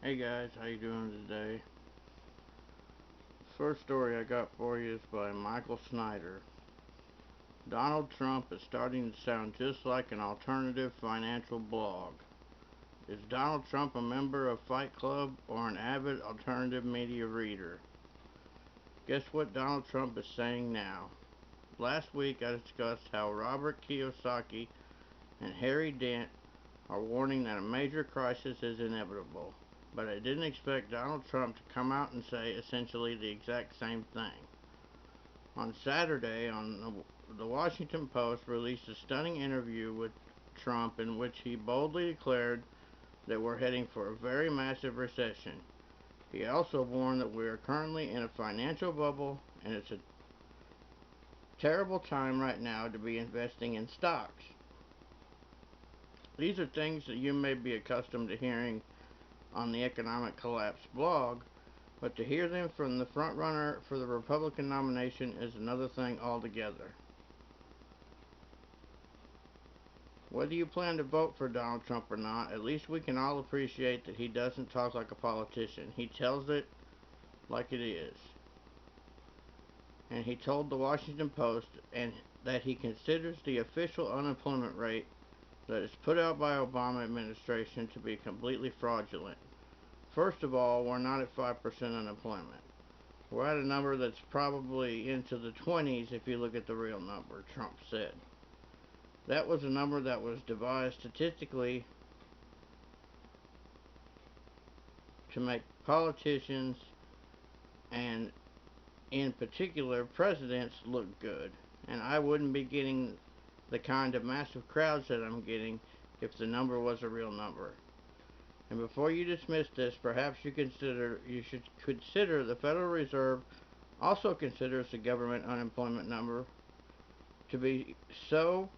Hey guys, how you doing today? First story I got for you is by Michael Snyder. Donald Trump is starting to sound just like an alternative financial blog. Is Donald Trump a member of Fight Club or an avid alternative media reader? Guess what Donald Trump is saying now? Last week I discussed how Robert Kiyosaki and Harry Dent are warning that a major crisis is inevitable. But I didn't expect Donald Trump to come out and say essentially the exact same thing. On Saturday, the Washington Post released a stunning interview with Trump in which he boldly declared that we're heading for a very massive recession. He also warned that we are currently in a financial bubble and it's a terrible time right now to be investing in stocks. These are things that you may be accustomed to hearing on the Economic Collapse blog, but to hear them from the frontrunner for the Republican nomination is another thing altogether. Whether you plan to vote for Donald Trump or not, at least we can all appreciate that he doesn't talk like a politician. He tells it like it is. And he told the Washington Post that he considers the official unemployment rate that is put out by Obama administration to be completely fraudulent. First of all, we're not at 5% unemployment. We're at a number that's probably into the 20s if you look at the real number, Trump said. That was a number that was devised statistically to make politicians and, in particular, presidents look good. And I wouldn't be getting the kind of massive crowds that I'm getting if the number was a real number. And before you dismiss this, perhaps you should consider the Federal Reserve also considers the government unemployment number to be so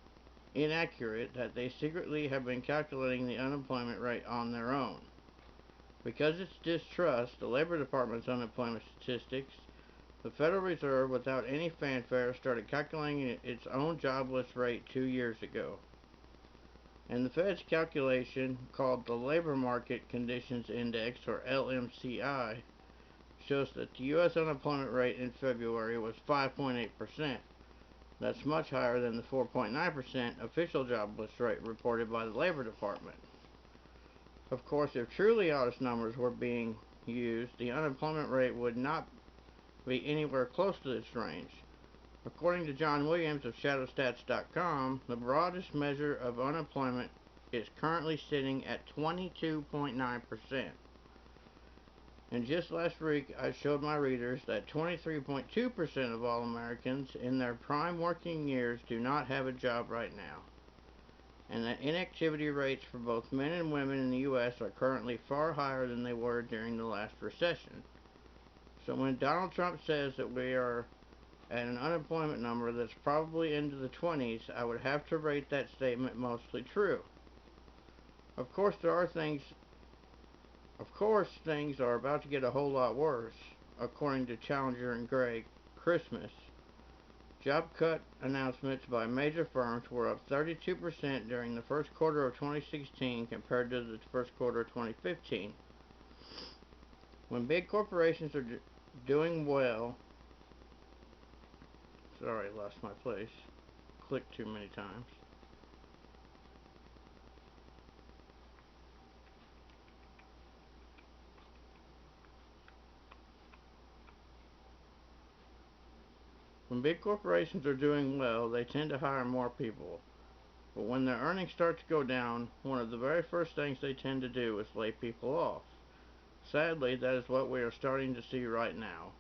inaccurate that they secretly have been calculating the unemployment rate on their own. Because it's distrust the Labor Department's unemployment statistics, the Federal Reserve, without any fanfare, started calculating its own jobless rate 2 years ago. And the Fed's calculation, called the Labor Market Conditions Index, or LMCI, shows that the U.S. unemployment rate in February was 5.8%. That's much higher than the 4.9% official jobless rate reported by the Labor Department. Of course, if truly honest numbers were being used, the unemployment rate would not be anywhere close to this range. According to John Williams of ShadowStats.com, the broadest measure of unemployment is currently sitting at 22.9%. And just last week, I showed my readers that 23.2% of all Americans in their prime working years do not have a job right now, and that inactivity rates for both men and women in the U.S. are currently far higher than they were during the last recession. So when Donald Trump says that we are at an unemployment number that's probably into the 20s, I would have to rate that statement mostly true. Of course, things are about to get a whole lot worse, according to Challenger and Gray Christmas. Job cut announcements by major firms were up 32% during the first quarter of 2016 compared to the first quarter of 2015. When big corporations are doing well, sorry, I lost my place. Clicked too many times. When big corporations are doing well, they tend to hire more people. But when their earnings start to go down, one of the very first things they tend to do is lay people off. Sadly, that is what we are starting to see right now.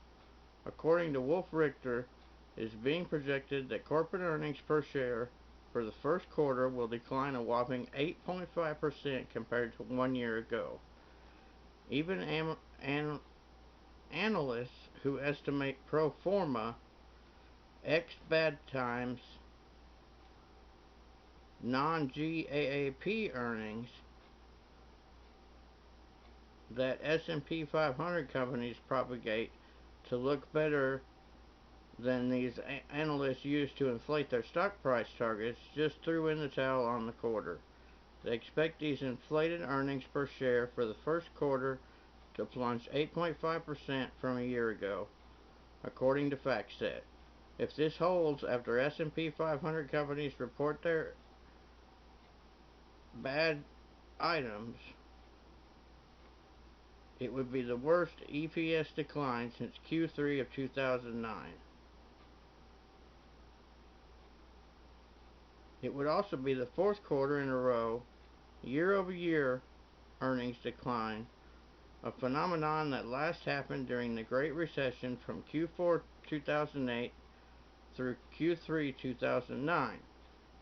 According to Wolf Richter, it is being projected that corporate earnings per share for the first quarter will decline a whopping 8.5% compared to 1 year ago. Even analysts who estimate pro forma ex bad times non-GAAP earnings that S&P 500 companies propagate to look better than these analysts use to inflate their stock price targets just threw in the towel on the quarter. They expect these inflated earnings per share for the first quarter to plunge 8.5% from a year ago, according to FactSet. If this holds after S&P 500 companies report their bad items, it would be the worst EPS decline since Q3 of 2009. It would also be the fourth quarter in a row, year-over-year earnings decline, a phenomenon that last happened during the Great Recession from Q4 2008 through Q3 2009.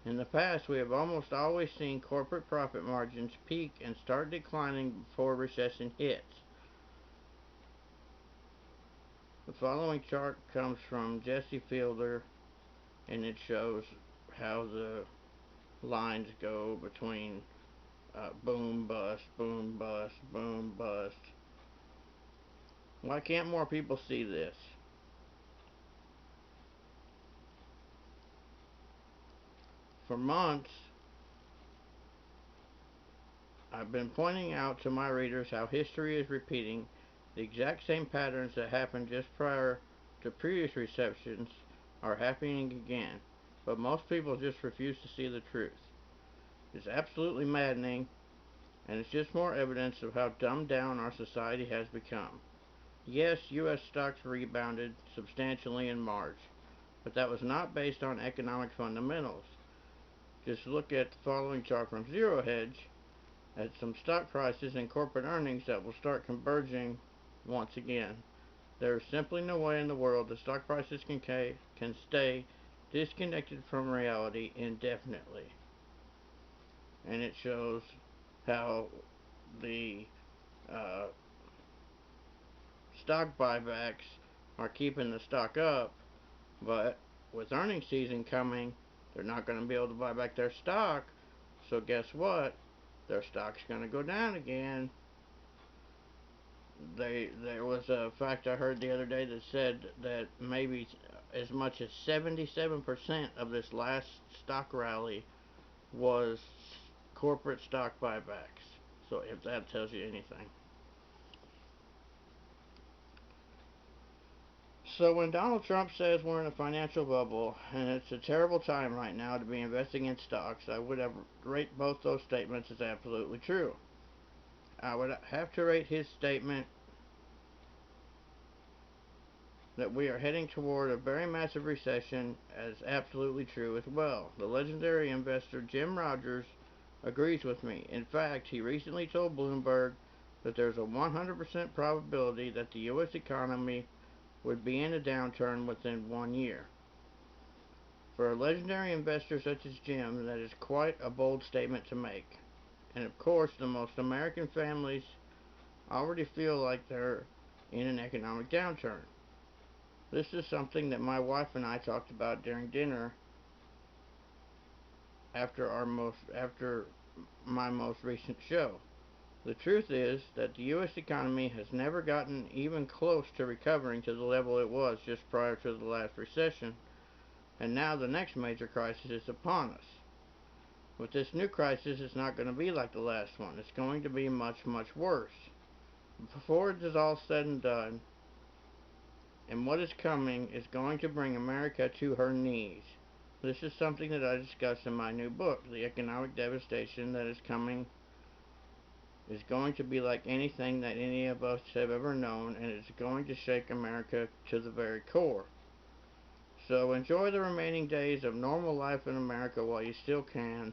In the past, we have almost always seen corporate profit margins peak and start declining before recession hits. The following chart comes from Jesse Fielder, and it shows how the lines go between boom, bust, boom, bust, boom, bust. Why can't more people see this? For months, I've been pointing out to my readers how history is repeating the exact same patterns that happened just prior to previous recessions are happening again, but most people just refuse to see the truth. It's absolutely maddening, and it's just more evidence of how dumbed down our society has become. Yes, U.S. stocks rebounded substantially in March, but that was not based on economic fundamentals. Just look at the following chart from Zero Hedge at some stock prices and corporate earnings that will start converging once again. There is simply no way in the world that stock prices can stay disconnected from reality indefinitely. And it shows how the stock buybacks are keeping the stock up, but with earnings season coming, they're not going to be able to buy back their stock. So guess what? Their stock's going to go down again. There was a fact I heard the other day that said that maybe as much as 77% of this last stock rally was corporate stock buybacks. So if that tells you anything. So when Donald Trump says we're in a financial bubble and it's a terrible time right now to be investing in stocks, I would rate both those statements as absolutely true. I would have to rate his statement that we are heading toward a very massive recession as absolutely true as well. The legendary investor Jim Rogers agrees with me. In fact, he recently told Bloomberg that there's a 100% probability that the U.S. economy would be in a downturn within 1 year. For a legendary investor such as Jim, that is quite a bold statement to make. And of course, the most American families already feel like they're in an economic downturn. This is something that my wife and I talked about during dinner after my most recent show. The truth is that the U.S. economy has never gotten even close to recovering to the level it was just prior to the last recession, and now the next major crisis is upon us. But this new crisis is not going to be like the last one. It's going to be much, much worse. Before it is all said and done, and what is coming is going to bring America to her knees. This is something that I discuss in my new book. The economic devastation that is coming is going to be like anything that any of us have ever known, and it's going to shake America to the very core. So enjoy the remaining days of normal life in America while you still can.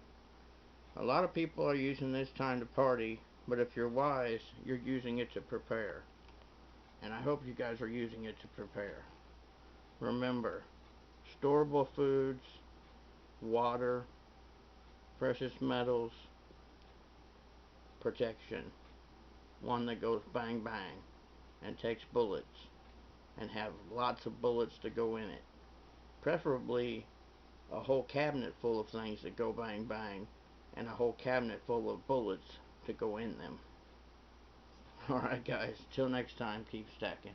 A lot of people are using this time to party, but if you're wise, you're using it to prepare. And I hope you guys are using it to prepare. Remember, storable foods, water, precious metals, protection. One that goes bang bang and takes bullets and have lots of bullets to go in it. Preferably a whole cabinet full of things that go bang bang and a whole cabinet full of bullets to go in them. Alright guys, till next time, keep stacking.